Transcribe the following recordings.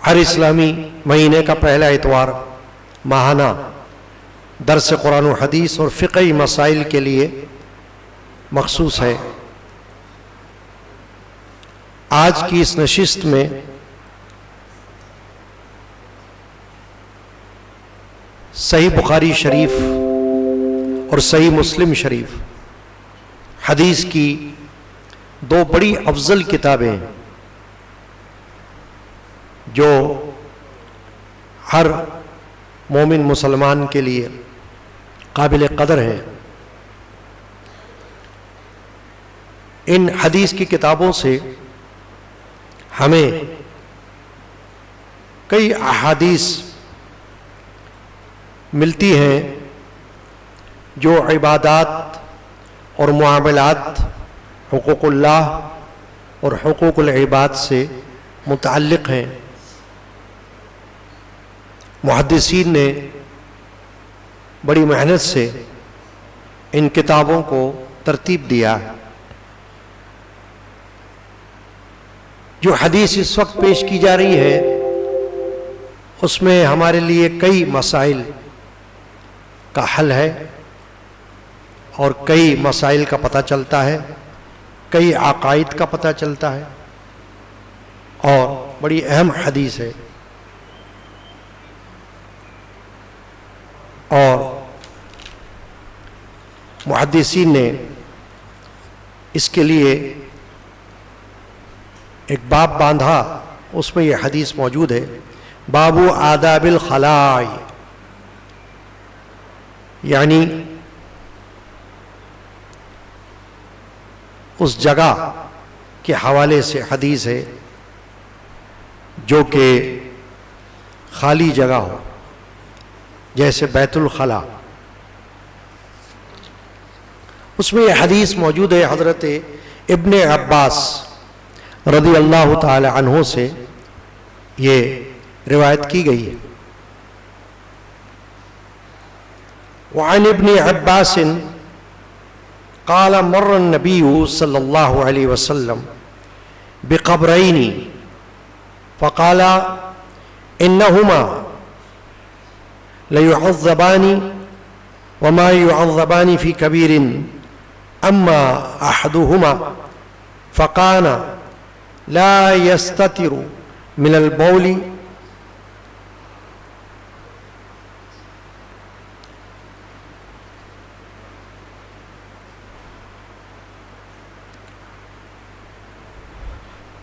ہر اسلامی مہینے کا پہلا اتوار ماہانہ درس قرآن و حدیث اور فقہی مسائل کے لیے مخصوص ہے۔ آج کی اس نشست میں صحیح بخاری شریف اور صحیح مسلم شریف حدیث کی دو بڑی افضل کتابیں ہیں جو ہر مومن مسلمان کے لیے قابل قدر ہیں۔ ان حدیث کی کتابوں سے ہمیں کئی احادیث ملتی ہیں جو عبادات اور معاملات، حقوق اللہ اور حقوق العباد سے متعلق ہیں۔ محدثین نے بڑی محنت سے ان کتابوں کو ترتیب دیا۔ جو حدیث اس وقت پیش کی جا رہی ہے اس میں ہمارے لیے کئی مسائل کا حل ہے اور کئی مسائل کا پتہ چلتا ہے، کئی عقائد کا پتہ چلتا ہے، اور بڑی اہم حدیث ہے۔ اور محدثین نے اس کے لیے ایک باب باندھا، اس میں یہ حدیث موجود ہے، باب آداب الخلاء، یعنی اس جگہ کے حوالے سے حدیث ہے جو کہ خالی جگہ ہو، جیسے بیت الخلاء۔ اس میں یہ حدیث موجود ہے، حضرت ابن عباس رضی اللہ تعالی عنہ سے یہ روایت کی گئی ہے۔ وعن ابن عباس قال مر النبی صلی اللہ علیہ وسلم بقبرین فقال انہما ليعذبان وما يعذبان في كبير اما احدهما فكان لا يستتر من البول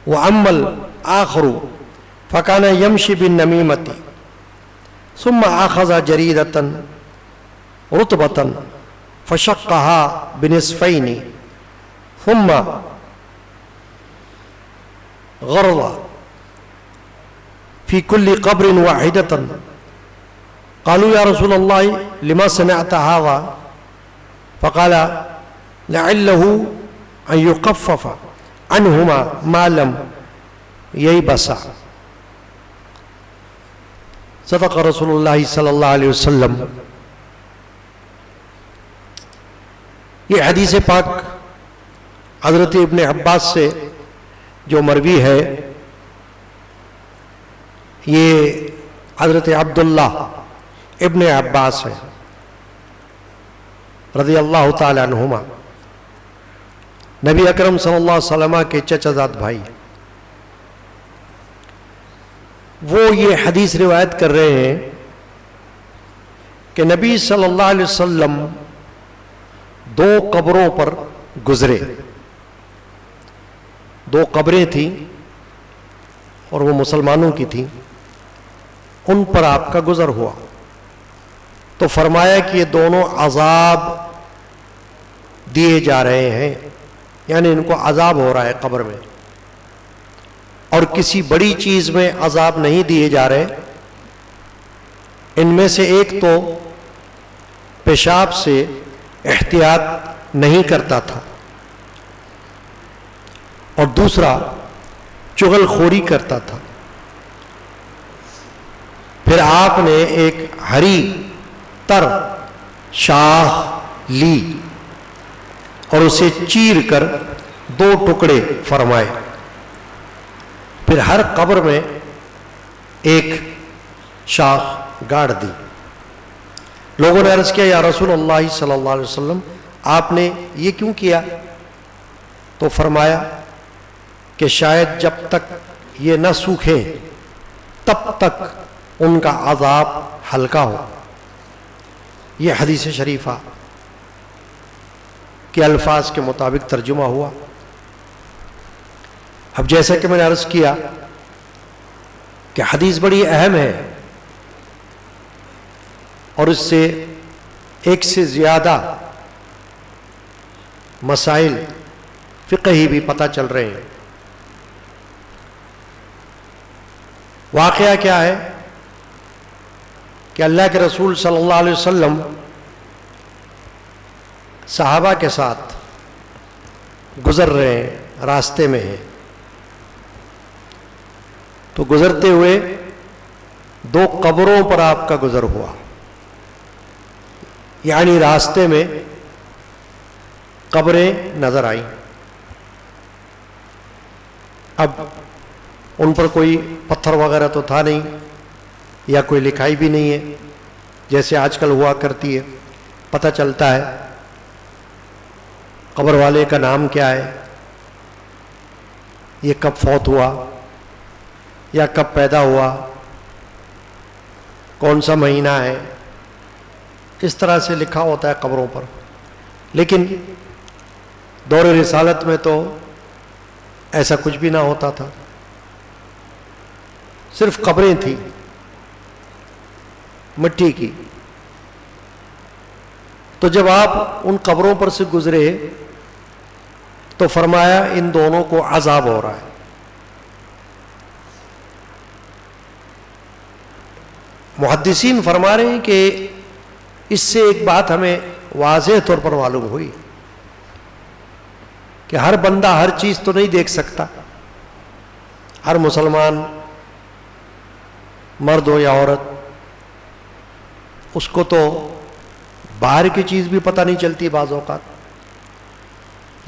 واما الاخر فكان يمشي بالنميمة ثم اخذ جريدة رطبة فشقها بنصفين ثم غرض في كل قبر واحدة قالوا يا رسول الله لما صنعت هذا فقال لعله أن يخفف عنهما ما لم ييبسا صدق رسول اللہ صلی اللہ علیہ وسلم۔ یہ حدیث پاک حضرت ابن عباس سے جو مروی ہے، یہ حضرت عبداللہ ابن عباس ہے رضی اللہ تعالی عنہما، نبی اکرم صلی اللہ علیہ وسلم کے چچا زاد بھائی۔ وہ یہ حدیث روایت کر رہے ہیں کہ نبی صلی اللہ علیہ وسلم دو قبروں پر گزرے، دو قبریں تھیں اور وہ مسلمانوں کی تھیں، ان پر آپ کا گزر ہوا تو فرمایا کہ یہ دونوں عذاب دیے جا رہے ہیں، یعنی ان کو عذاب ہو رہا ہے قبر میں، اور کسی بڑی چیز میں عذاب نہیں دیے جا رہے۔ ان میں سے ایک تو پیشاب سے احتیاط نہیں کرتا تھا اور دوسرا چغل خوری کرتا تھا۔ پھر آپ نے ایک ہری تر شاخ لی اور اسے چیر کر دو ٹکڑے فرمائے، پھر ہر قبر میں ایک شاخ گاڑ دی۔ لوگوں نے عرض کیا یا رسول اللہ صلی اللہ علیہ وسلم آپ نے یہ کیوں کیا؟ تو فرمایا کہ شاید جب تک یہ نہ سوکھیں تب تک ان کا عذاب ہلکا ہو۔ یہ حدیث شریفہ کے الفاظ کے مطابق ترجمہ ہوا۔ اب جیسا کہ میں نے عرض کیا کہ حدیث بڑی اہم ہے اور اس سے ایک سے زیادہ مسائل فقہی بھی پتہ چل رہے ہیں۔ واقعہ کیا ہے کہ اللہ کے رسول صلی اللہ علیہ وسلم صحابہ کے ساتھ گزر رہے ہیں، راستے میں ہیں، تو گزرتے ہوئے دو قبروں پر آپ کا گزر ہوا، یعنی راستے میں قبریں نظر آئیں۔ اب ان پر کوئی پتھر وغیرہ تو تھا نہیں یا کوئی لکھائی بھی نہیں ہے جیسے آج کل ہوا کرتی ہے، پتہ چلتا ہے قبر والے کا نام کیا ہے، یہ کب فوت ہوا یا کب پیدا ہوا، کون سا مہینہ ہے، اس طرح سے لکھا ہوتا ہے قبروں پر۔ لیکن دور رسالت میں تو ایسا کچھ بھی نہ ہوتا تھا، صرف قبریں تھیں مٹی کی۔ تو جب آپ ان قبروں پر سے گزرے تو فرمایا ان دونوں کو عذاب ہو رہا ہے۔ محدثین فرما رہے ہیں کہ اس سے ایک بات ہمیں واضح طور پر معلوم ہوئی کہ ہر بندہ ہر چیز تو نہیں دیکھ سکتا، ہر مسلمان مرد ہو یا عورت، اس کو تو باہر کی چیز بھی پتہ نہیں چلتی، بعض اوقات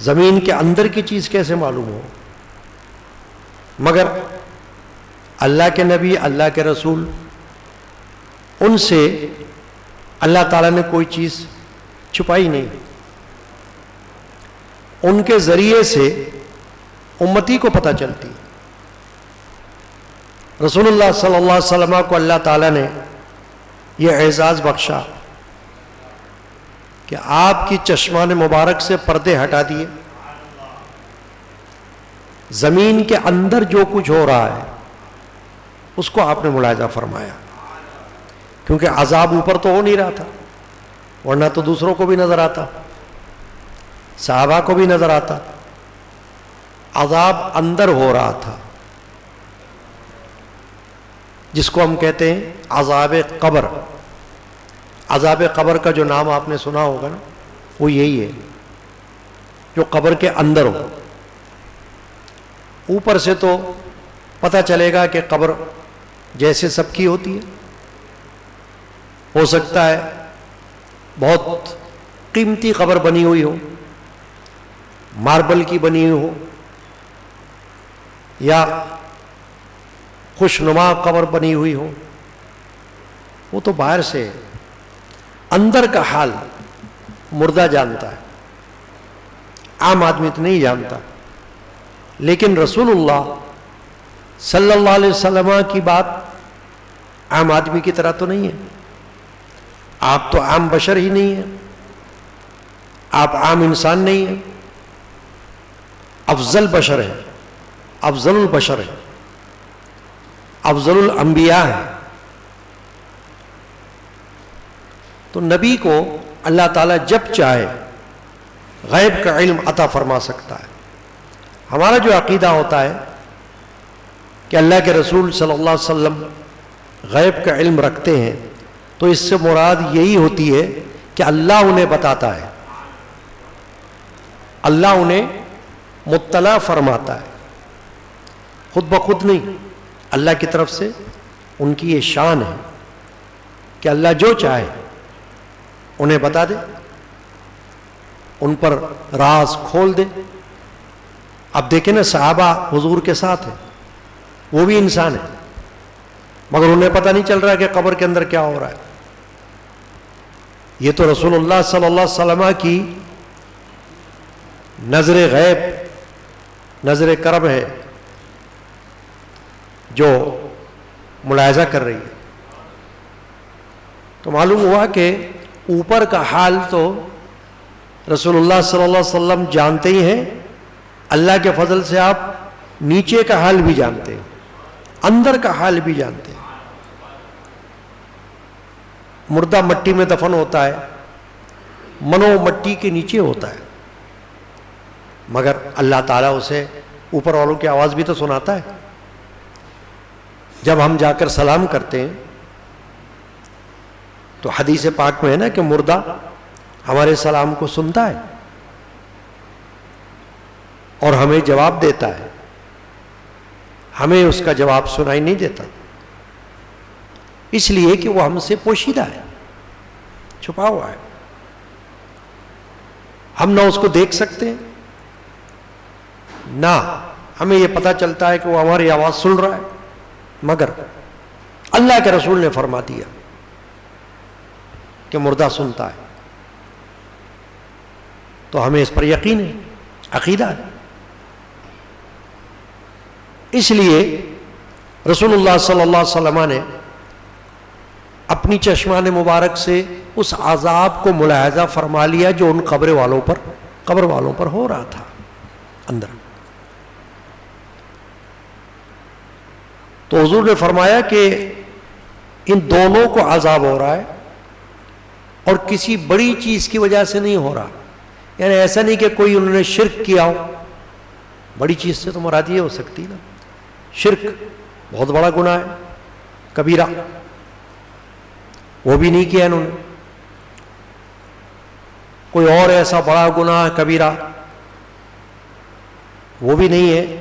زمین کے اندر کی چیز کیسے معلوم ہو، مگر اللہ کے نبی، اللہ کے رسول، ان سے اللہ تعالیٰ نے کوئی چیز چھپائی نہیں، ان کے ذریعے سے امتی کو پتہ چلتی۔ رسول اللہ صلی اللہ علیہ وسلم کو اللہ تعالیٰ نے یہ اعزاز بخشا کہ آپ کی چشمان مبارک سے پردے ہٹا دیے، زمین کے اندر جو کچھ ہو رہا ہے اس کو آپ نے ملاحظہ فرمایا، کیونکہ عذاب اوپر تو ہو نہیں رہا تھا، ورنہ تو دوسروں کو بھی نظر آتا، صحابہ کو بھی نظر آتا، عذاب اندر ہو رہا تھا، جس کو ہم کہتے ہیں عذاب قبر۔ عذاب قبر کا جو نام آپ نے سنا ہوگا نا، وہ یہی ہے جو قبر کے اندر ہو۔ اوپر سے تو پتہ چلے گا کہ قبر جیسے سب کی ہوتی ہے، ہو سکتا ہے بہت قیمتی قبر بنی ہوئی ہو، ماربل کی بنی ہوئی ہو، یا خوشنما قبر بنی ہوئی ہو، وہ تو باہر سے ہے، اندر کا حال مردہ جانتا ہے، عام آدمی تو نہیں جانتا۔ لیکن رسول اللہ صلی اللہ علیہ وسلم کی بات عام آدمی کی طرح تو نہیں ہے، آپ تو عام بشر ہی نہیں ہیں، آپ عام انسان نہیں ہیں، افضل بشر ہیں، افضل البشر ہیں، افضل الانبیاء ہیں۔ تو نبی کو اللہ تعالیٰ جب چاہے غیب کا علم عطا فرما سکتا ہے۔ ہمارا جو عقیدہ ہوتا ہے کہ اللہ کے رسول صلی اللہ علیہ وسلم غیب کا علم رکھتے ہیں، تو اس سے مراد یہی ہوتی ہے کہ اللہ انہیں بتاتا ہے، اللہ انہیں مطلع فرماتا ہے، خود بخود نہیں، اللہ کی طرف سے ان کی یہ شان ہے کہ اللہ جو چاہے انہیں بتا دے، ان پر راز کھول دے۔ اب دیکھیں نا، صحابہ حضور کے ساتھ ہیں، وہ بھی انسان ہیں، مگر انہیں پتہ نہیں چل رہا کہ قبر کے اندر کیا ہو رہا ہے. یہ تو رسول اللہ صلی اللہ علیہ وسلم کی نظر غیب، نظر کرم ہے جو ملاحظہ کر رہی ہے. تو معلوم ہوا کہ اوپر کا حال تو رسول اللہ صلی اللہ علیہ وسلم جانتے ہی ہیں، اللہ کے فضل سے آپ نیچے کا حال بھی جانتے ہیں، اندر کا حال بھی جانتے ہیں. مردہ مٹی میں دفن ہوتا ہے، منو مٹی کے نیچے ہوتا ہے، مگر اللہ تعالیٰ اسے اوپر والوں کی آواز بھی تو سناتا ہے. جب ہم جا کر سلام کرتے ہیں تو حدیث پاک میں ہے نا کہ مردہ ہمارے سلام کو سنتا ہے اور ہمیں جواب دیتا ہے، ہمیں اس کا جواب سنائی نہیں دیتا، اس لیے کہ وہ ہم سے پوشیدہ ہے، چھپا ہوا ہے. ہم نہ اس کو دیکھ سکتے ہیں، نہ ہمیں یہ پتہ چلتا ہے کہ وہ ہماری آواز سن رہا ہے، مگر اللہ کے رسول نے فرما دیا کہ مردہ سنتا ہے. تو ہمیں اس پر یقین ہے، عقیدہ ہے. اس لیے رسول اللہ صلی اللہ علیہ وسلم نے اپنی چشمان مبارک سے اس عذاب کو ملاحظہ فرما لیا جو ان قبر والوں پر ہو رہا تھا اندر. تو حضور نے فرمایا کہ ان دونوں کو عذاب ہو رہا ہے اور کسی بڑی چیز کی وجہ سے نہیں ہو رہا. یعنی ایسا نہیں کہ کوئی انہوں نے شرک کیا ہو، بڑی چیز سے تو مراد یہ ہو سکتی نا، شرک بہت بڑا گناہ ہے، کبیرہ، وہ بھی نہیں کیا انہوں نے. کوئی اور ایسا بڑا گناہ کبیرہ وہ بھی نہیں ہے،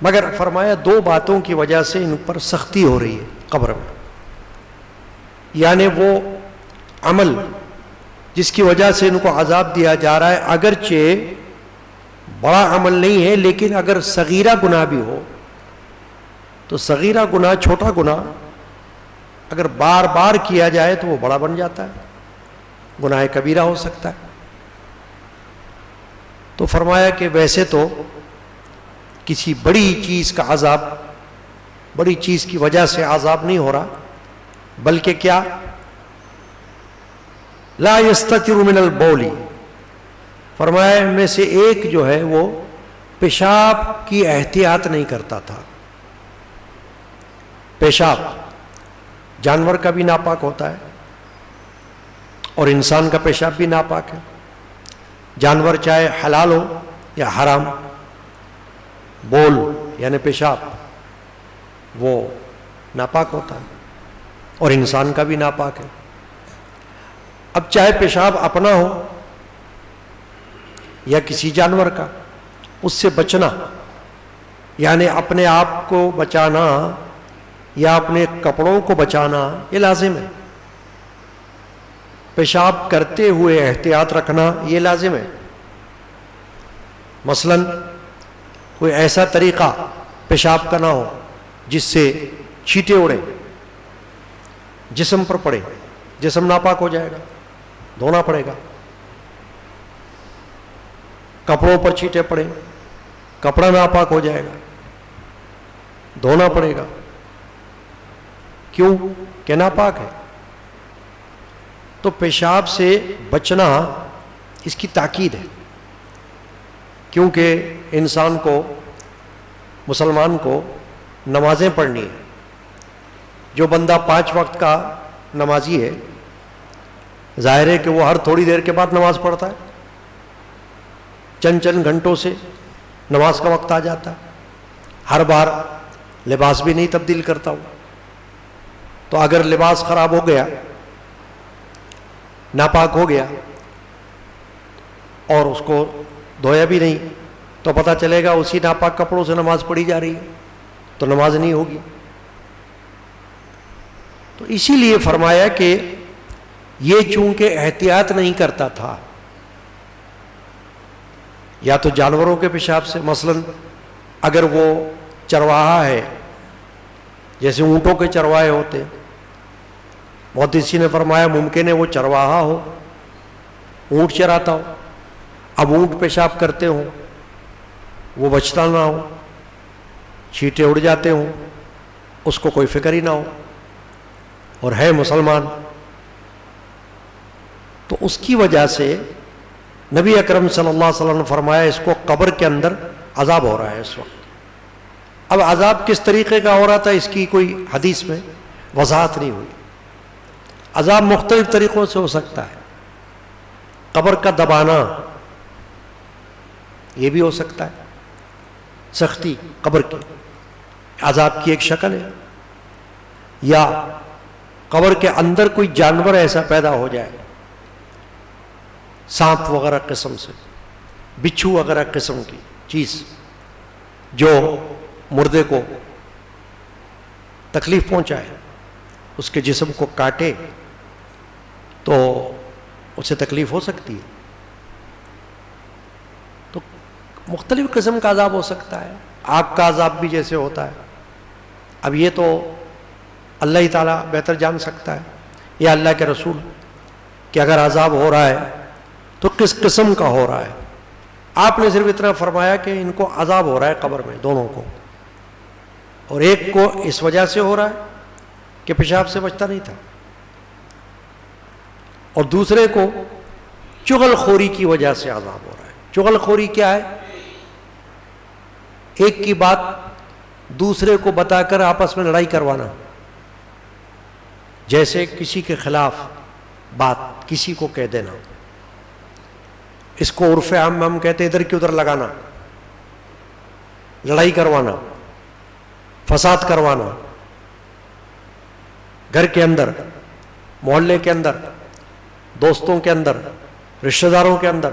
مگر فرمایا دو باتوں کی وجہ سے ان پر سختی ہو رہی ہے قبر میں. یعنی وہ عمل جس کی وجہ سے ان کو عذاب دیا جا رہا ہے اگرچہ بڑا عمل نہیں ہے، لیکن اگر صغیرہ گناہ بھی ہو تو صغیرہ گناہ، چھوٹا گناہ اگر بار بار کیا جائے تو وہ بڑا بن جاتا ہے، گناہ کبیرہ ہو سکتا ہے. تو فرمایا کہ ویسے تو کسی بڑی چیز کا عذاب، بڑی چیز کی وجہ سے عذاب نہیں ہو رہا، بلکہ کیا، لا یستتر من البول، فرمایا ان میں سے ایک جو ہے وہ پیشاب کی احتیاط نہیں کرتا تھا. پیشاب جانور کا بھی ناپاک ہوتا ہے اور انسان کا پیشاب بھی ناپاک ہے. جانور چاہے حلال ہو یا حرام، بول یعنی پیشاب وہ ناپاک ہوتا ہے اور انسان کا بھی ناپاک ہے. اب چاہے پیشاب اپنا ہو یا کسی جانور کا، اس سے بچنا یعنی اپنے آپ کو بچانا یا اپنے کپڑوں کو بچانا یہ لازم ہے. پیشاب کرتے ہوئے احتیاط رکھنا یہ لازم ہے. مثلا کوئی ایسا طریقہ پیشاب کا نہ ہو جس سے چھینٹے اڑے، جسم پر پڑے، جسم ناپاک ہو جائے گا، دھونا پڑے گا. کپڑوں پر چھینٹے پڑے، کپڑا ناپاک ہو جائے گا، دھونا پڑے گا. کیوں کہ ناپاک ہے. تو پیشاب سے بچنا اس کی تاکید ہے، کیونکہ انسان کو، مسلمان کو نمازیں پڑھنی ہے. جو بندہ 5 وقت کا نمازی ہے، ظاہر ہے کہ وہ ہر تھوڑی دیر کے بعد نماز پڑھتا ہے، چند گھنٹوں سے نماز کا وقت آ جاتا ہے، ہر بار لباس بھی نہیں تبدیل کرتا ہوں. تو اگر لباس خراب ہو گیا، ناپاک ہو گیا اور اس کو دھویا بھی نہیں تو پتہ چلے گا اسی ناپاک کپڑوں سے نماز پڑھی جا رہی ہے، تو نماز نہیں ہوگی. تو اسی لیے فرمایا کہ یہ چونکہ احتیاط نہیں کرتا تھا، یا تو جانوروں کے پیشاب سے، مثلا اگر وہ چرواہا ہے جیسے اونٹوں کے چروائے ہوتے ہیں. محدثین نے فرمایا ممکن ہے وہ چرواہا ہو, اونٹ چراتا ہو, اب اونٹ پیشاب کرتے ہوں, وہ بچتا نہ ہو, چھینٹے اڑ جاتے ہوں, اس کو کوئی فکر ہی نہ ہو, اور ہے مسلمان. تو اس کی وجہ سے نبی اکرم صلی اللہ علیہ وسلم نے فرمایا اس کو قبر کے اندر عذاب ہو رہا ہے اس وقت. اب عذاب کس طریقے کا ہو رہا تھا اس کی کوئی حدیث میں وضاحت نہیں ہوئی. عذاب مختلف طریقوں سے ہو سکتا ہے. قبر کا دبانا یہ بھی ہو سکتا ہے, سختی قبر کی عذاب کی ایک شکل ہے. یا قبر کے اندر کوئی جانور ایسا پیدا ہو جائے, سانپ وغیرہ قسم سے, بچھو وغیرہ قسم کی چیز جو مردے کو تکلیف پہنچائے, اس کے جسم کو کاٹے تو اسے تکلیف ہو سکتی ہے. تو مختلف قسم کا عذاب ہو سکتا ہے. آگ کا عذاب بھی جیسے ہوتا ہے. اب یہ تو اللہ ہی تعالیٰ بہتر جان سکتا ہے, یا اللہ کے رسول, کہ اگر عذاب ہو رہا ہے تو کس قسم کا ہو رہا ہے. آپ نے صرف اتنا فرمایا کہ ان کو عذاب ہو رہا ہے قبر میں, دونوں کو, اور ایک کو اس وجہ سے ہو رہا ہے کہ پیشاب سے بچتا نہیں تھا, اور دوسرے کو چغل خوری کی وجہ سے عذاب ہو رہا ہے. چغل خوری کیا ہے؟ ایک کی بات دوسرے کو بتا کر آپس میں لڑائی کروانا. جیسے کسی کے خلاف بات کسی کو کہہ دینا, اس کو عرف عام میں ہم کہتے ہیں ادھر کی ادھر لگانا, لڑائی کروانا, فساد کروانا, گھر کے اندر, محلے کے اندر, دوستوں کے اندر, رشتہ داروں کے اندر,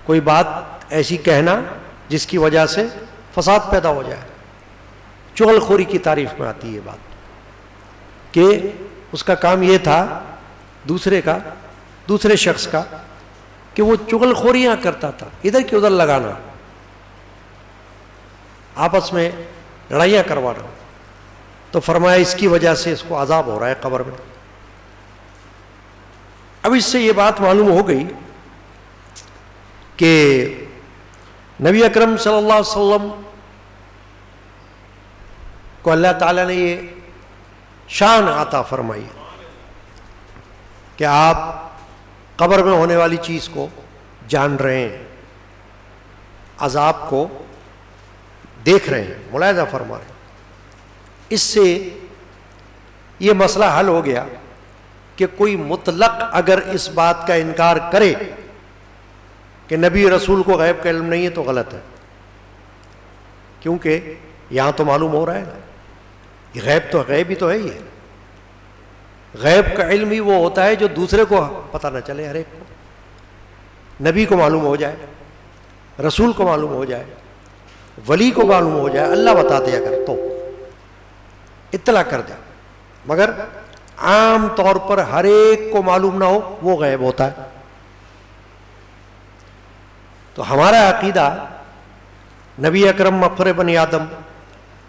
کوئی بات ایسی کہنا جس کی وجہ سے فساد پیدا ہو جائے. چغل خوری کی تعریف میں آتی ہے بات کہ اس کا کام یہ تھا دوسرے شخص کا کہ وہ چغل خوریاں کرتا تھا, ادھر کی ادھر لگانا, آپس میں لڑائیاں کروانا. تو فرمایا اس کی وجہ سے اس کو عذاب ہو رہا ہے قبر میں. اب اس سے یہ بات معلوم ہو گئی کہ نبی اکرم صلی اللہ علیہ وسلم کو اللہ تعالیٰ نے یہ شان عطا فرمائی کہ آپ قبر میں ہونے والی چیز کو جان رہے ہیں, عذاب کو دیکھ رہے ہیں, ملاحظہ فرما رہے ہیں. اس سے یہ مسئلہ حل ہو گیا کہ کوئی مطلق اگر اس بات کا انکار کرے کہ نبی رسول کو غیب کا علم نہیں ہے تو غلط ہے, کیونکہ یہاں تو معلوم ہو رہا ہے نا, یہ غیب ہی تو ہے. یہ غیب کا علم ہی وہ ہوتا ہے جو دوسرے کو پتہ نہ چلے, ہر ایک کو, نبی کو معلوم ہو جائے, رسول کو معلوم ہو جائے, ولی کو معلوم ہو جائے, اللہ بتا دے اگر تو اطلاع کر دے, مگر عام طور پر ہر ایک کو معلوم نہ ہو وہ غیب ہوتا ہے. تو ہمارا عقیدہ نبی اکرم مفخر بنی آدم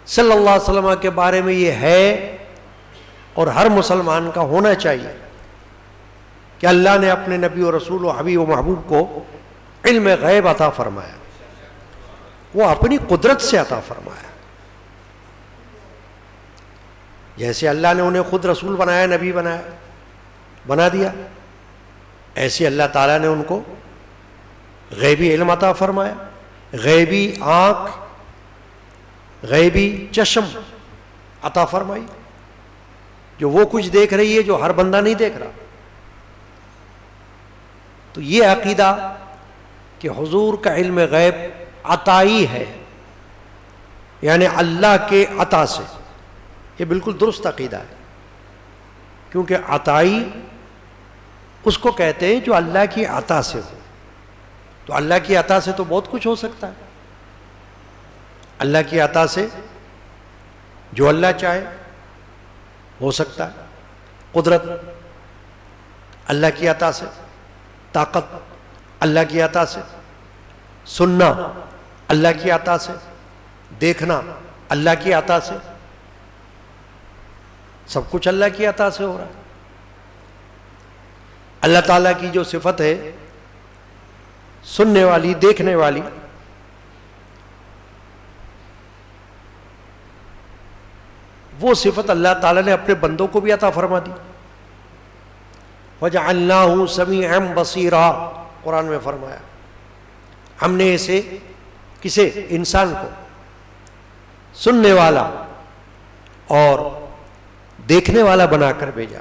صلی اللہ علیہ وسلم کے بارے میں یہ ہے, اور ہر مسلمان کا ہونا چاہیے, کہ اللہ نے اپنے نبی و رسول و حبیب و محبوب کو علم غیب عطا فرمایا, وہ اپنی قدرت سے عطا فرمایا. جیسے اللہ نے انہیں خود رسول بنایا, نبی بنا دیا, ایسے اللہ تعالیٰ نے ان کو غیبی علم عطا فرمایا, غیبی آنکھ, غیبی چشم عطا فرمائی, جو وہ کچھ دیکھ رہی ہے جو ہر بندہ نہیں دیکھ رہا. تو یہ عقیدہ کہ حضور کا علم غیب عطائی ہے, یعنی اللہ کے عطا سے, یہ بالکل درست عقیدہ ہے, کیونکہ عطائی اس کو کہتے ہیں جو اللہ کی عطا سے ہو. تو اللہ کی عطا سے تو بہت کچھ ہو سکتا ہے. اللہ کی عطا سے جو اللہ چاہے ہو سکتا ہے. قدرت اللہ کی عطا سے, طاقت اللہ کی عطا سے, سننا اللہ کی عطا سے, دیکھنا اللہ کی عطا سے، سب کچھ اللہ کی عطا سے ہو رہا ہے۔ اللہ تعالیٰ کی جو صفت ہے سننے والی، دیکھنے والی، وہ صفت اللہ تعالیٰ نے اپنے بندوں کو بھی عطا فرما دی۔ وَجَعَلْنَاهُ سَمِيعًا بَصِيرًا، قرآن میں فرمایا ہم نے اسے، کسے؟ انسان کو سننے والا اور دیکھنے والا بنا کر بھیجا،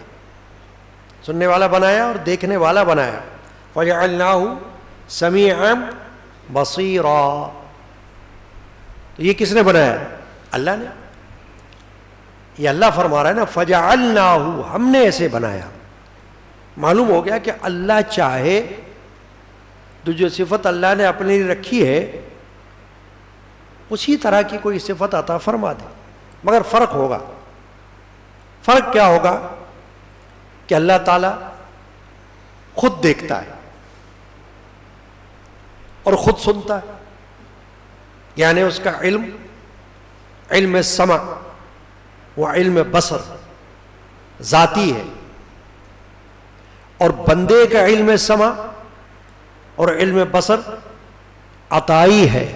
سننے والا بنایا اور دیکھنے والا بنایا۔ وَجَعَلْنَاهُ سَمِيعًا بَصِيرًا، تو یہ کس نے بنایا؟ اللہ نے۔ یہ اللہ فرما رہا ہے نا فَجَعَلْنَاهُ، ہم نے ایسے بنایا۔ معلوم ہو گیا کہ اللہ چاہے تو جو صفت اللہ نے اپنے لیے رکھی ہے اسی طرح کی کوئی صفت عطا فرما دے، مگر فرق ہوگا۔ فرق کیا ہوگا؟ کہ اللہ تعالیٰ خود دیکھتا ہے اور خود سنتا ہے، یعنی اس کا علم، علم سمع و علم بصر ذاتی ہے، اور بندے کا علم سمع اور علم بصر عطائی ہے،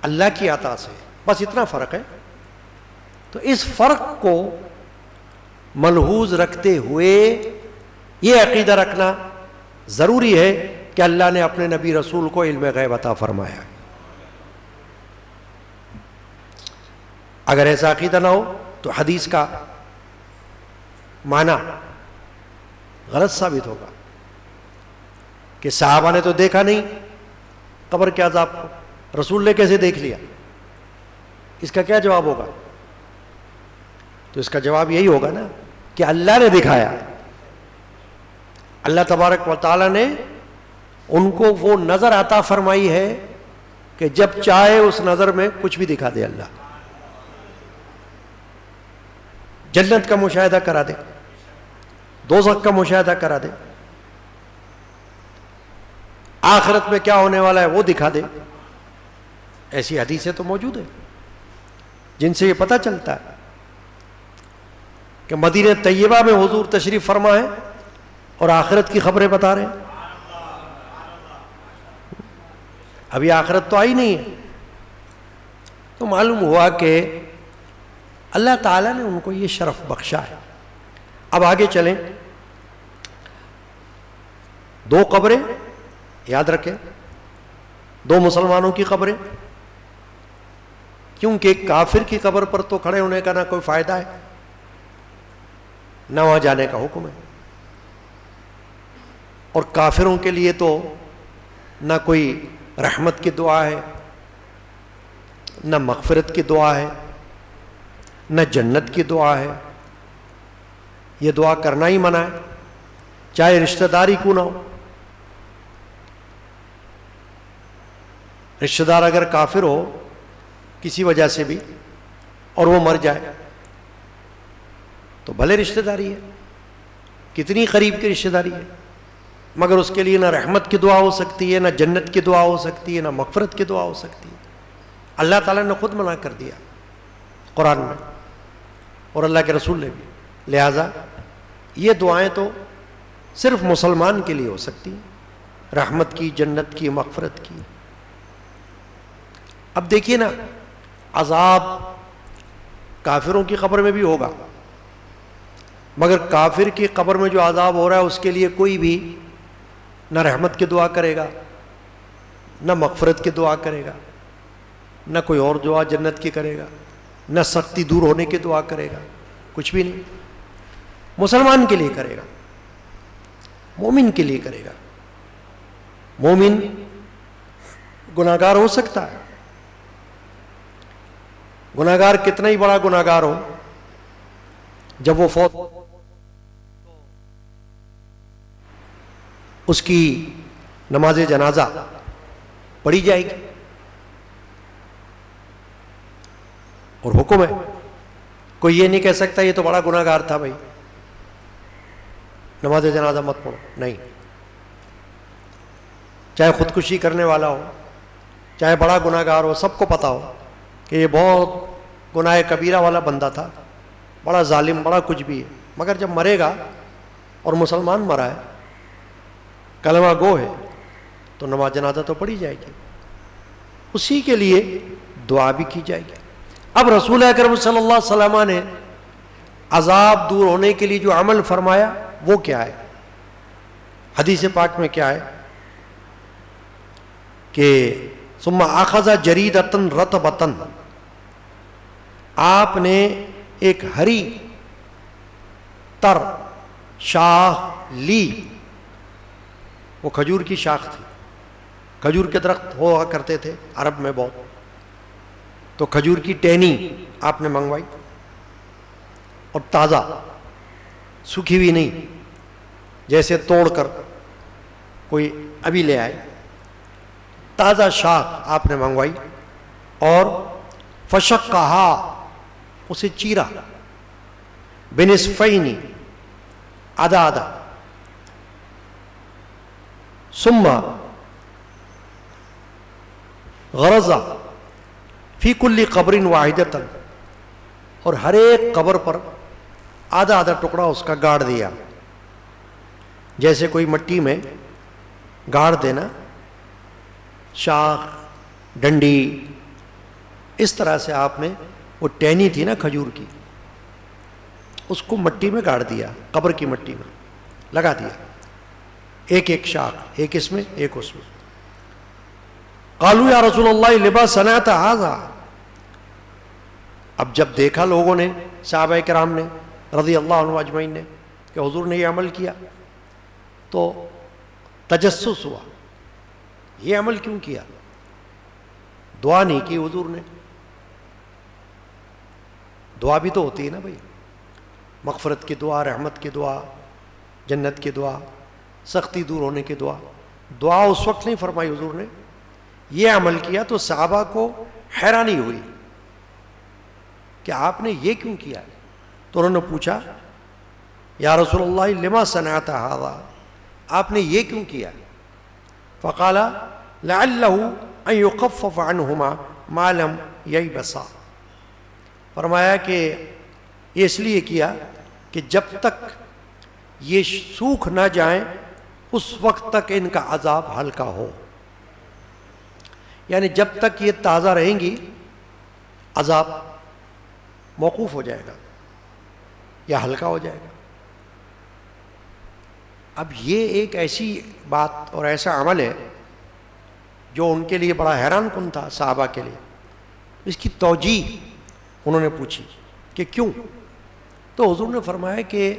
اللہ کی عطا سے، بس اتنا فرق ہے۔ تو اس فرق کو ملحوظ رکھتے ہوئے یہ عقیدہ رکھنا ضروری ہے کہ اللہ نے اپنے نبی رسول کو علم غیب عطا فرمایا۔ اگر ایسا عقیدہ نہ ہو تو حدیث کا معنی غلط ثابت ہوگا کہ صحابہ نے تو دیکھا نہیں قبر کے عذاب کو، رسول نے کیسے دیکھ لیا؟ اس کا کیا جواب ہوگا؟ تو اس کا جواب یہی ہوگا نا کہ اللہ نے دکھایا، اللہ تبارک و تعالی نے ان کو وہ نظر عطا فرمائی ہے کہ جب چاہے اس نظر میں کچھ بھی دکھا دے اللہ، جنت کا مشاہدہ کرا دے، دوزخ کا مشاہدہ کرا دے، آخرت میں کیا ہونے والا ہے وہ دکھا دے۔ ایسی حدیثیں تو موجود ہیں جن سے یہ پتہ چلتا ہے کہ مدینہ طیبہ میں حضور تشریف فرما ہے اور آخرت کی خبریں بتا رہے ہیں۔ ابھی آخرت تو آئی نہیں ہے، تو معلوم ہوا کہ اللہ تعالیٰ نے ان کو یہ شرف بخشا ہے۔ اب آگے چلیں، دو قبریں یاد رکھیں، دو مسلمانوں کی قبریں، کیونکہ کافر کی قبر پر تو کھڑے ہونے کا نہ کوئی فائدہ ہے نہ وہاں جانے کا حکم ہے، اور کافروں کے لیے تو نہ کوئی رحمت کی دعا ہے، نہ مغفرت کی دعا ہے، نہ جنت کی دعا ہے۔ یہ دعا کرنا ہی منع ہے، چاہے رشتہ داری کیوں نہ ہو۔ رشتہ دار اگر کافر ہو کسی وجہ سے بھی اور وہ مر جائے تو بھلے رشتہ داری ہے، کتنی قریب کی رشتہ داری ہے، مگر اس کے لیے نہ رحمت کی دعا ہو سکتی ہے، نہ جنت کی دعا ہو سکتی ہے، نہ مغفرت کی دعا ہو سکتی ہے۔ اللہ تعالیٰ نے خود منع کر دیا قرآن میں، اور اللہ کے رسول نے بھی۔ لہٰذا یہ دعائیں تو صرف مسلمان کے لیے ہو سکتی ہیں، رحمت کی، جنت کی، مغفرت کی۔ اب دیکھیے نا، عذاب کافروں کی قبر میں بھی ہوگا، مگر کافر کی قبر میں جو عذاب ہو رہا ہے اس کے لیے کوئی بھی نہ رحمت کی دعا کرے گا، نہ مغفرت کی دعا کرے گا، نہ کوئی اور دعا جنت کی کرے گا، نہ سختی دور ہونے کی دعا کرے گا، کچھ بھی نہیں۔ مسلمان کے لیے کرے گا، مومن کے لیے کرے گا۔ مومن گناہگار ہو سکتا ہے، گناہگار کتنا ہی بڑا گناہگار ہو، جب وہ فوت اس کی نماز جنازہ پڑھی جائے گی، اور حکم ہے، کوئی یہ نہیں کہہ سکتا یہ تو بڑا گناہگار تھا بھائی نماز جنازہ مت پڑھو، نہیں۔ چاہے خودکشی کرنے والا ہو، چاہے بڑا گناہگار ہو، سب کو پتا ہو کہ یہ بہت گناہ کبیرہ والا بندہ تھا، بڑا ظالم، بڑا کچھ بھی ہے، مگر جب مرے گا اور مسلمان مرا ہے، کلمہ گو ہے، تو نماز جنازہ تو پڑھی جائے گی، اسی کے لیے دعا بھی کی جائے گی۔ اب رسول اکرم صلی اللہ علیہ وسلم نے عذاب دور ہونے کے لیے جو عمل فرمایا وہ کیا ہے؟ حدیث پاک میں کیا ہے کہ ثم اخذ جریدۃ رطبۃ، آپ نے ایک ہری تر شاخ لی، وہ کھجور کی شاخ تھی، کھجور کے درخت ہوا کرتے تھے عرب میں بہت، تو کھجور کی ٹہنی آپ نے منگوائی، اور تازہ، سوکھی ہوئی نہیں، جیسے توڑ کر کوئی ابھی لے آئے، تازہ شاخ آپ نے منگوائی، اور فشقھا، اسے چیرا، بنصفین، آدھا آدھا، ثم غرز فی کل قبر واحدۃ، اور ہر ایک قبر پر آدھا آدھا ٹکڑا اس کا گاڑ دیا، جیسے کوئی مٹی میں گاڑ دینا، شاخ، ڈنڈی، اس طرح سے آپ نے وہ ٹہنی تھی نا کھجور کی، اس کو مٹی میں گاڑ دیا، قبر کی مٹی میں لگا دیا، ایک ایک شاخ، ایک اس میں ایک اس میں۔ قالوا یا رسول اللہ لما صنعت ھذا، اب جب دیکھا لوگوں نے، صحابہ کرام نے رضی اللہ عنہ اجمعین نے، کہ حضور نے یہ عمل کیا، تو تجسس ہوا، یہ عمل کیوں کیا؟ دعا نہیں کی حضور نے، دعا بھی تو ہوتی ہے نا بھائی، مغفرت کی دعا، رحمت کی دعا، جنت کی دعا، سختی دور ہونے کی دعا، دعا اس وقت نہیں فرمائی حضور نے، یہ عمل کیا، تو صحابہ کو حیرانی ہوئی کہ آپ نے یہ کیوں کیا؟ تو انہوں نے پوچھا یا رسول اللہ لما صنعت ھذا، آپ نے یہ کیوں کیا؟ فقال لعلہ ان یخفف عنہما ما لم ییبسا، فرمایا کہ یہ اس لیے کیا کہ جب تک یہ سوکھ نہ جائیں اس وقت تک ان کا عذاب ہلکا ہو، یعنی جب تک یہ تازہ رہیں گی عذاب موقوف ہو جائے گا یا ہلکا ہو جائے گا۔ اب یہ ایک ایسی بات اور ایسا عمل ہے جو ان کے لیے بڑا حیران کن تھا، صحابہ کے لیے، اس کی توجیہ انہوں نے پوچھی کہ کیوں؟ تو حضور نے فرمایا کہ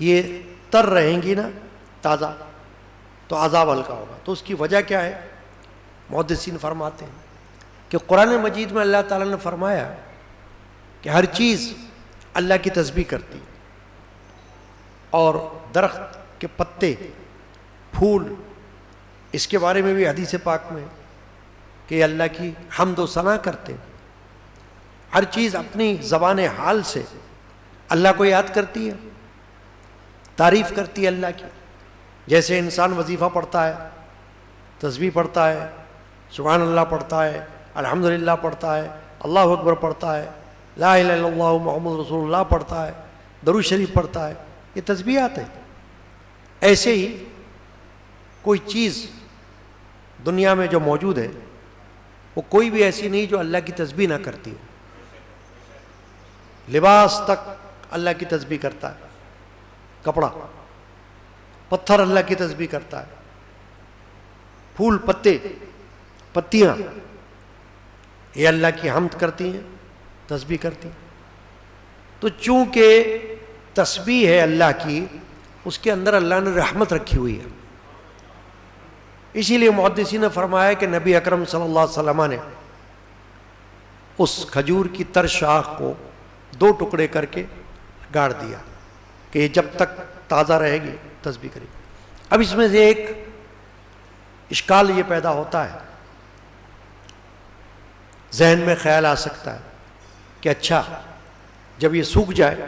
یہ تر رہیں گی نا تازہ تو عذاب ہلکا ہوگا، تو اس کی وجہ کیا ہے؟ محدثین فرماتے ہیں کہ قرآن مجید میں اللہ تعالیٰ نے فرمایا کہ ہر چیز اللہ کی تسبیح کرتی، اور درخت کے پتے، پھول، اس کے بارے میں بھی حدیث پاک میں کہ اللہ کی حمد و ثنا کرتے، ہر چیز اپنی زبان حال سے اللہ کو یاد کرتی ہے، تعریف کرتی ہے اللہ کی، جیسے انسان وظیفہ پڑھتا ہے، تسبیح پڑھتا ہے، سبحان اللہ پڑھتا ہے، الحمدللہ پڑھتا ہے، اللہ اکبر پڑھتا ہے، لا الہ الا اللہ محمد رسول اللہ پڑھتا ہے، درود شریف پڑھتا ہے، یہ تسبیحات ہیں۔ ایسے ہی کوئی چیز دنیا میں جو موجود ہے وہ کوئی بھی ایسی نہیں جو اللہ کی تسبیح نہ کرتی ہو، لباس تک اللہ کی تسبیح کرتا ہے، کپڑا، پتھر اللہ کی تسبیح کرتا ہے، پھول، پتے، پتیاں، یہ اللہ کی حمد کرتی ہیں، تسبیح کرتی ہیں۔ تو چونکہ تسبیح ہے اللہ کی، اس کے اندر اللہ نے رحمت رکھی ہوئی ہے، اسی لیے محدثین نے فرمایا کہ نبی اکرم صلی اللہ علیہ وسلم نے اس کھجور کی تر شاخ کو 2 ٹکڑے کر کے گاڑ دیا کہ یہ جب تک تازہ رہے گی تسبیح کرے گی۔ اب اس میں سے ایک اشکال یہ پیدا ہوتا ہے، ذہن میں خیال آ سکتا ہے کہ اچھا جب یہ سوکھ جائے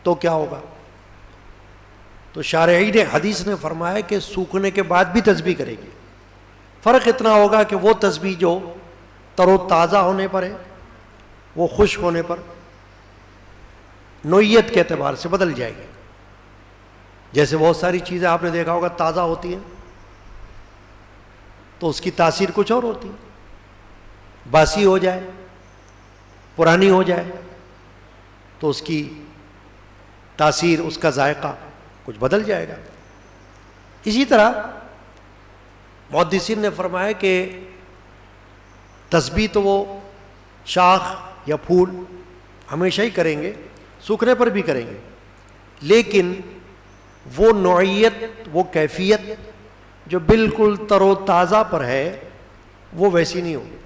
تو کیا ہوگا؟ تو شارحین حدیث نے فرمایا کہ سوکھنے کے بعد بھی تسبیح کرے گی، فرق اتنا ہوگا کہ وہ تسبیح جو تر و تازہ ہونے پر ہے وہ خشک ہونے پر نوعیت کے اعتبار سے بدل جائے گی. جیسے بہت ساری چیزیں آپ نے دیکھا ہوگا تازہ ہوتی ہیں تو اس کی تاثیر کچھ اور ہوتی ہے، باسی ہو جائے، پرانی ہو جائے تو اس کی تاثیر، اس کا ذائقہ کچھ بدل جائے گا. اسی طرح محدثین نے فرمایا کہ تسبیح تو وہ شاخ یا پھول ہمیشہ ہی کریں گے، سوکھنے پر بھی کریں گے، لیکن وہ نوعیت، وہ کیفیت جو بالکل تر و تازہ پر ہے وہ ویسی نہیں ہوگی،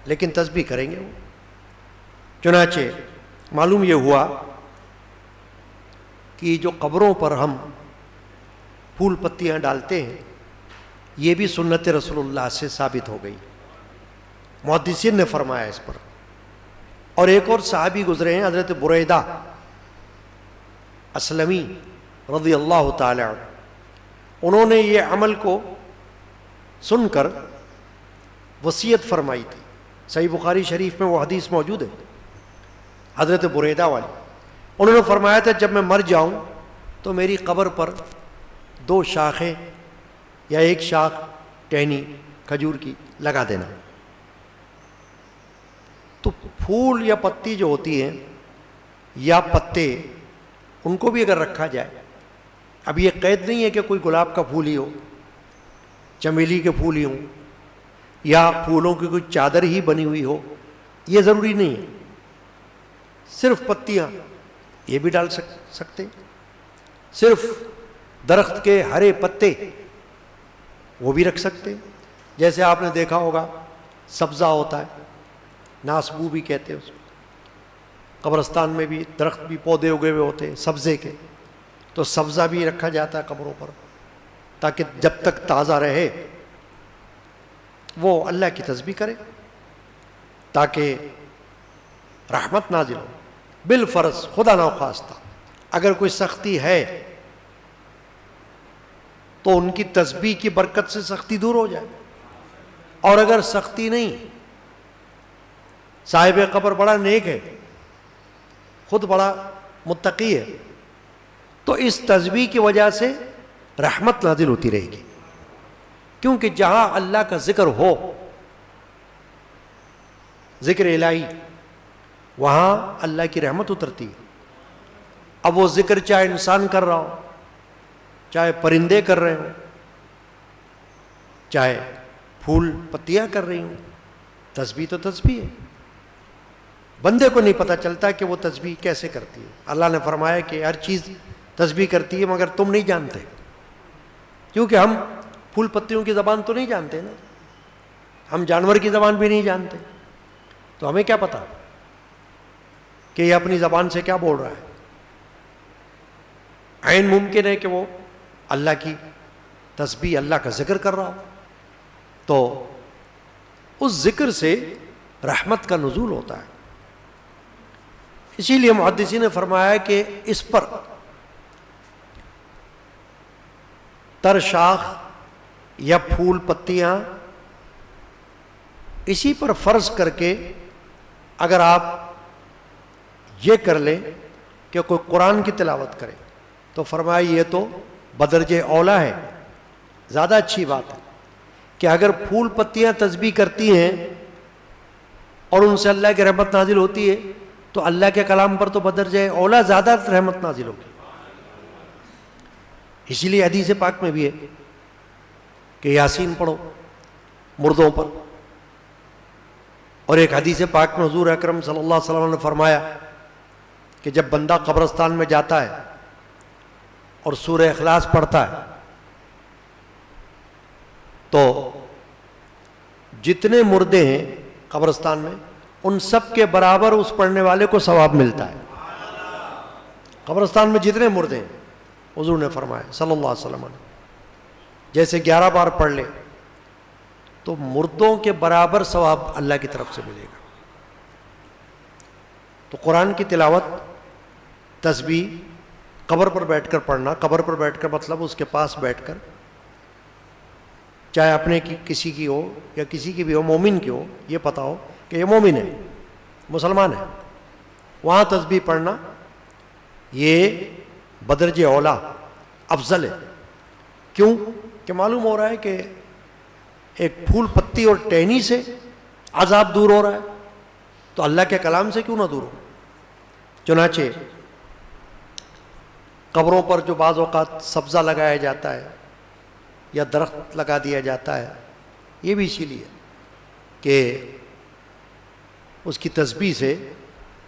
لیکن تسبیح کریں گے وہ. چنانچہ معلوم یہ ہوا کہ جو قبروں پر ہم پھول پتیاں ڈالتے ہیں یہ بھی سنت رسول اللہ سے ثابت ہو گئی، محدثین نے فرمایا اس پر. اور ایک اور صحابی گزرے ہیں حضرت بریدہ اسلمی رضی اللہ تعالی عنہ، انہوں نے یہ عمل کو سن کر وصیت فرمائی تھی. صحیح بخاری شریف میں وہ حدیث موجود ہے حضرت بریدہ والی. انہوں نے فرمایا تھا جب میں مر جاؤں تو میری قبر پر 2 شاخیں یا 1 شاخ ٹہنی کھجور کی لگا دینا. تو پھول یا پتی جو ہوتی ہیں یا پتے، ان کو بھی اگر رکھا جائے، اب یہ قید نہیں ہے کہ کوئی گلاب کا پھول ہی ہو، چمیلی کے پھول ہی ہوں، یا پھولوں کی کوئی چادر ہی بنی ہوئی ہو، یہ ضروری نہیں ہے. صرف پتیاں یہ بھی ڈال سکتے، صرف درخت کے ہرے پتے وہ بھی رکھ سکتے. جیسے آپ نے دیکھا ہوگا سبزہ ہوتا ہے، ناسبو بھی کہتے ہیں اس کو، قبرستان میں بھی درخت بھی پودے اگے ہوئے ہوتے ہیں سبزے کے، تو سبزہ بھی رکھا جاتا ہے قبروں پر تاکہ جب تک تازہ رہے وہ اللہ کی تسبیح کرے، تاکہ رحمت نازل ہو. بالفرض خدا نخواستہ اگر کوئی سختی ہے تو ان کی تسبیح کی برکت سے سختی دور ہو جائے، اور اگر سختی نہیں، صاحب قبر بڑا نیک ہے، خود بڑا متقی ہے، تو اس تسبیح کی وجہ سے رحمت نازل ہوتی رہے گی. کیونکہ جہاں اللہ کا ذکر ہو، ذکر الہی، وہاں اللہ کی رحمت اترتی ہے. اب وہ ذکر چاہے انسان کر رہا ہو، چاہے پرندے کر رہے ہوں، چاہے پھول پتیاں کر رہی ہوں، تسبیح تو تسبیح ہے. بندے کو نہیں پتہ چلتا کہ وہ تسبیح کیسے کرتی ہے. اللہ نے فرمایا کہ ہر چیز تسبیح کرتی ہے مگر تم نہیں جانتے، کیونکہ ہم پھول پتیوں کی زبان تو نہیں جانتے نا، ہم جانور کی زبان بھی نہیں جانتے، تو ہمیں کیا پتا کہ یہ اپنی زبان سے کیا بول رہا ہے. عین ممکن ہے کہ وہ اللہ کی تسبیح، اللہ کا ذکر کر رہا ہو، تو اس ذکر سے رحمت کا نزول ہوتا ہے. اسی لیے محدثین نے فرمایا کہ اس پر تر شاخ یا پھول پتیاں اسی پر فرض کر کے اگر آپ یہ کر لیں کہ کوئی قرآن کی تلاوت کرے تو فرمایا یہ تو بدرجہ اولا ہے، زیادہ اچھی بات ہے کہ اگر پھول پتیاں تسبیح کرتی ہیں اور ان سے اللہ کی رحمت نازل ہوتی ہے تو اللہ کے کلام پر تو بدرجہ اولا زیادہ رحمت نازل ہوگی. اسی لیے حدیث پاک میں بھی ہے کہ یاسین پڑھو مردوں پر. اور ایک حدیث پاک میں حضور اکرم صلی اللہ علیہ وسلم نے فرمایا کہ جب بندہ قبرستان میں جاتا ہے اور سورہ اخلاص پڑھتا ہے تو جتنے مردے ہیں قبرستان میں ان سب کے برابر اس پڑھنے والے کو ثواب ملتا ہے. قبرستان میں جتنے مردے ہیں حضور نے فرمایا صلی اللہ علیہ وسلم نے جیسے 11 بار پڑھ لے تو مردوں کے برابر ثواب اللہ کی طرف سے ملے گا. تو قرآن کی تلاوت، تسبیح قبر پر بیٹھ کر پڑھنا، قبر پر بیٹھ کر مطلب اس کے پاس بیٹھ کر، چاہے اپنے کی کسی کی ہو یا کسی کی بھی ہو، مومن کی ہو، یہ پتا ہو کہ یہ مومن ہے، مسلمان ہے، وہاں تسبیح پڑھنا یہ بدرجہ اولا افضل ہے. کیوں کہ معلوم ہو رہا ہے کہ ایک پھول پتی اور ٹہنی سے عذاب دور ہو رہا ہے، تو اللہ کے کلام سے کیوں نہ دور ہو. چنانچہ قبروں پر جو بعض اوقات سبزہ لگایا جاتا ہے یا درخت لگا دیا جاتا ہے، یہ بھی اسی لیے کہ اس کی تسبیح سے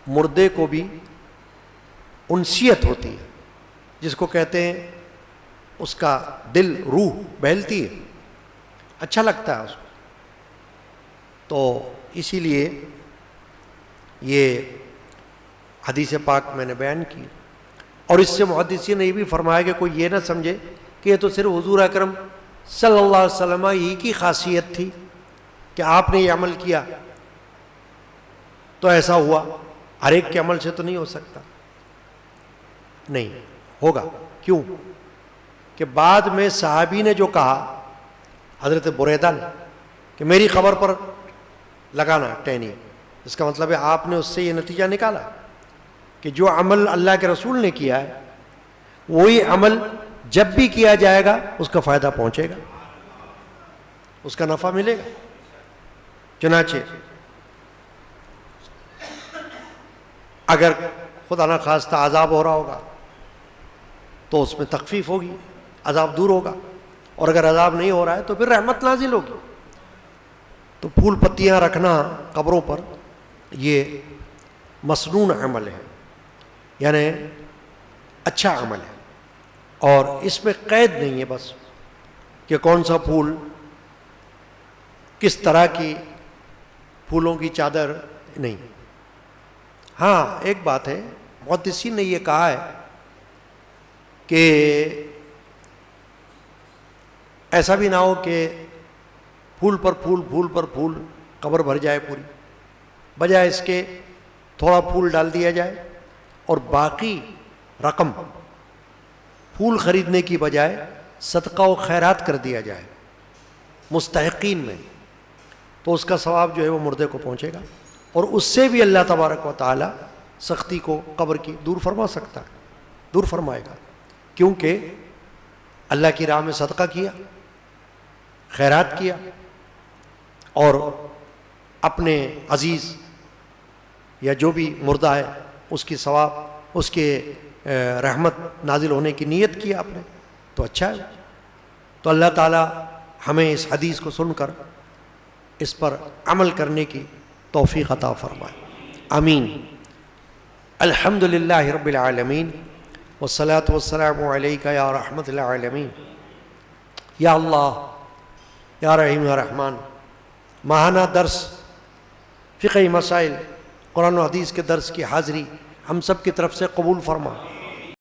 مردے کو بھی انسیت ہوتی ہے، جس کو کہتے ہیں اس کا دل، روح بہلتی ہے، اچھا لگتا ہے اس کو. تو اسی لیے یہ حدیث پاک میں نے بیان کی. اور اس سے محدثین نے یہ بھی فرمایا کہ کوئی یہ نہ سمجھے کہ یہ تو صرف حضور اکرم صلی اللہ علیہ وسلم ہی کی خاصیت تھی کہ آپ نے یہ عمل کیا تو ایسا ہوا، ہر ایک کے عمل سے تو نہیں ہو سکتا. نہیں ہوگا. کیوں کہ بعد میں صحابی نے جو کہا، حضرت بریدہ نے، کہ میری قبر پر لگانا ٹہنی، اس کا مطلب ہے آپ نے اس سے یہ نتیجہ نکالا کہ جو عمل اللہ کے رسول نے کیا ہے وہی عمل جب بھی کیا جائے گا اس کا فائدہ پہنچے گا، اس کا نفع ملے گا. چنانچہ اگر خدا نہ خواستہ عذاب ہو رہا ہوگا تو اس میں تخفیف ہوگی، عذاب دور ہوگا. اور اگر عذاب نہیں ہو رہا ہے تو پھر رحمت نازل ہوگی. تو پھول پتیاں رکھنا قبروں پر یہ مسنون عمل ہے، یعنی اچھا عمل ہے، اور اس میں قید نہیں ہے بس کہ کون سا پھول، کس طرح کی پھولوں کی چادر، نہیں. ہاں ایک بات ہے، محدثین نے یہ کہا ہے کہ ایسا بھی نہ ہو کہ پھول پر پھول، پھول پر پھول قبر بھر جائے پوری. بجائے اس کے تھوڑا پھول ڈال دیا جائے اور باقی رقم پھول خریدنے کی بجائے صدقہ و خیرات کر دیا جائے مستحقین میں، تو اس کا ثواب جو ہے وہ مردے کو پہنچے گا، اور اس سے بھی اللہ تبارک و تعالی سختی کو قبر کی دور فرما سکتا ہے، دور فرمائے گا. کیونکہ اللہ کی راہ میں صدقہ کیا، خیرات کیا، اور اپنے عزیز یا جو بھی مردہ ہے اس کی ثواب، اس کے رحمت نازل ہونے کی نیت کی آپ نے، تو اچھا ہے. تو اللہ تعالی ہمیں اس حدیث کو سن کر اس پر عمل کرنے کی توفیق عطا فرمائے. آمین. الحمد للہ رب العالمین والصلاة والسلام علیکہ یا رحمت العالمین. یا اللہ، یا رحیم یا رحمان، ماہانہ درس فقہی مسائل قرآن و حدیث کے درس کی حاضری ہم سب کی طرف سے قبول فرما.